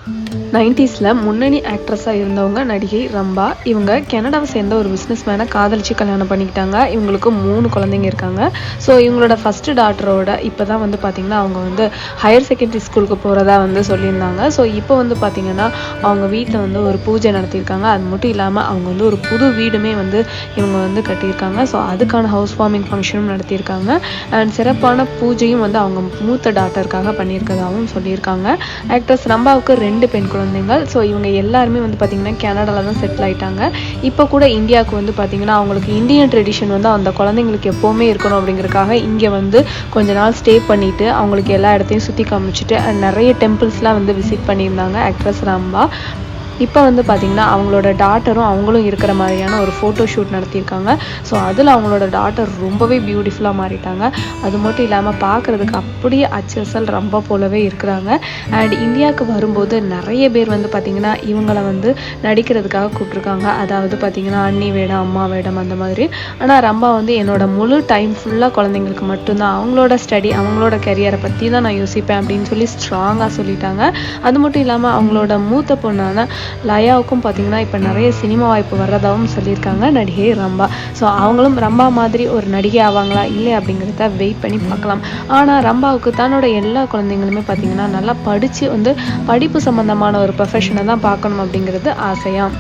90ஸ்ல முன்னணி ஆக்ட்ரஸாக இருந்தவங்க நடிகை ரம்பா. இவங்க கனடாவை சேர்ந்த ஒரு பிஸ்னஸ் மேனை காதலிச்சு கல்யாணம் பண்ணிக்கிட்டாங்க. இவங்களுக்கு 3 குழந்தைங்க இருக்காங்க. ஸோ இவங்களோட ஃபஸ்ட்டு டாட்டரோட இப்போ தான் வந்து பார்த்திங்கன்னா அவங்க வந்து ஹையர் செகண்டரி ஸ்கூலுக்கு போகிறதா வந்து சொல்லியிருந்தாங்க. ஸோ இப்போ வந்து பார்த்திங்கன்னா அவங்க வீட்டில் வந்து ஒரு பூஜை நடத்தியிருக்காங்க. அது மட்டும் இல்லாமல் அவங்க வந்து ஒரு புது வீடுமே வந்து இவங்க வந்து கட்டியிருக்காங்க. ஸோ அதுக்கான ஹவுஸ் வார்மிங் ஃபங்க்ஷனும் நடத்தியிருக்காங்க. அண்ட் சிறப்பான பூஜையும் வந்து அவங்க மூத்த டாட்டருக்காக பண்ணியிருக்கதாகவும் சொல்லியிருக்காங்க. ஆக்ட்ரஸ் ரம்பாவுக்கு 2 பெண் குழந்தைகள். ஸோ இவங்க எல்லாருமே வந்து பார்த்திங்கன்னா கனடாவில் தான் செட்டில் ஆகிட்டாங்க. இப்போ கூட இந்தியாவுக்கு வந்து பார்த்திங்கன்னா அவங்களுக்கு இந்தியன் ட்ரெடிஷன் வந்து அந்த குழந்தைங்களுக்கு எப்போவுமே இருக்கணும் அப்படிங்கிறதுக்காக இங்கே வந்து கொஞ்ச நாள் ஸ்டே பண்ணிவிட்டு அவங்களுக்கு எல்லா இடத்தையும் சுற்றி காமிச்சிட்டு நிறைய டெம்பிள்ஸ்லாம் வந்து விசிட் பண்ணியிருந்தாங்க ஆக்ட்ரஸ் ரம்பா. இப்போ வந்து பார்த்திங்கன்னா அவங்களோட டாட்டரும் அவங்களும் இருக்கிற மாதிரியான ஒரு ஃபோட்டோ ஷூட் நடத்தியிருக்காங்க. ஸோ அதில் அவங்களோட டாட்டர் ரொம்பவே பியூட்டிஃபுல்லாக மாறிட்டாங்க. அது மட்டும் இல்லாமல் பார்க்குறதுக்கு அப்படியே அச்சல் ரொம்ப போலவே இருக்கிறாங்க. அண்ட் இந்தியாவுக்கு வரும்போது நிறைய பேர் வந்து பார்த்திங்கன்னா இவங்களை வந்து நடிக்கிறதுக்காக கூப்பிட்ருக்காங்க. அதாவது பார்த்திங்கன்னா அண்ணி வேடம், அம்மா வேடம் அந்த மாதிரி. ஆனால் ரம்பா வந்து என்னோட முழு டைம் ஃபுல்லாக குழந்தைங்களுக்கு மட்டும்தான், அவங்களோட ஸ்டடி அவங்களோட கரியரை பற்றி தான் நான் யோசிப்பேன் அப்படின்னு சொல்லி ஸ்ட்ராங்காக சொல்லிட்டாங்க. அது மட்டும் இல்லாமல் அவங்களோட மூத்த பொண்ணான லயாவுக்கும் பார்த்திங்கன்னா இப்போ நிறைய சினிமா வாய்ப்பு வர்றதாகவும் சொல்லியிருக்காங்க நடிகை ரம்பா. ஸோ அவங்களும் ரம்பா மாதிரி ஒரு நடிகை ஆவாங்களா இல்லை அப்படிங்கிறத வெயிட் பண்ணி பார்க்கலாம். ஆனால் ரம்பாவுக்கு தன்னோட எல்லா குழந்தைங்களுமே பார்த்திங்கன்னா நல்லா படித்து வந்து படிப்பு சம்மந்தமான ஒரு ப்ரொஃபஷனை தான் பார்க்கணும் அப்படிங்கிறது ஆசையாக.